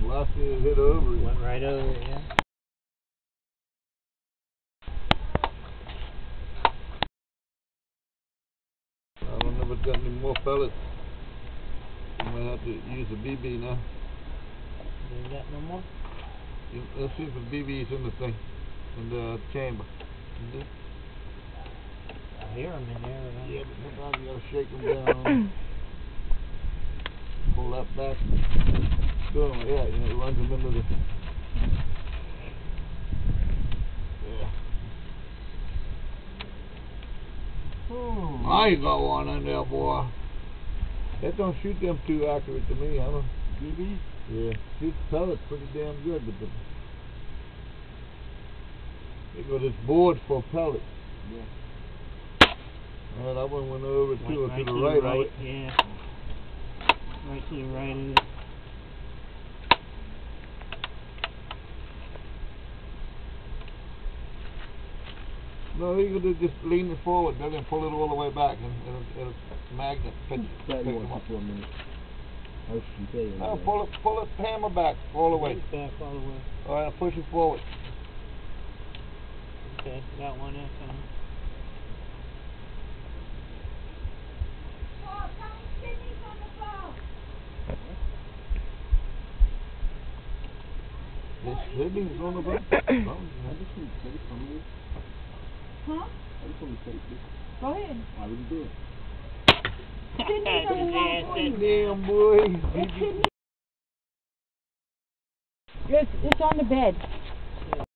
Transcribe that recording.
Last thing it hit over it. Went right over it, yeah. I don't know if it's got any more pellets. I might have to use a BB now. You got no more? Let's see if the BB's in the thing, in the chamber. I hear them in there. Right? Yeah, but sometimes you gotta shake them down. Pull that back. Boom, yeah, it runs them into the... Yeah. I ain't got one in there, boy. That don't shoot them too accurate to me, huh? BB? Yeah, shoots pellets pretty damn good, but they got this board for pellets. Yeah. Well, that one went over to the right of it. Yeah. Right to the right of it. No, you could just lean it forward, then pull it all the way back, and it'll magnet pitch. That more for a minute. I was saying. No, pull it hammer back all the way. Back all the way. All right, push it forward. Okay, got one in coming. This Sydney's on the boat. I just want to say something. Huh? I just want to say this. Go ahead. I already did. Sydney's on the wrong point. Damn, boy. It's on the bed.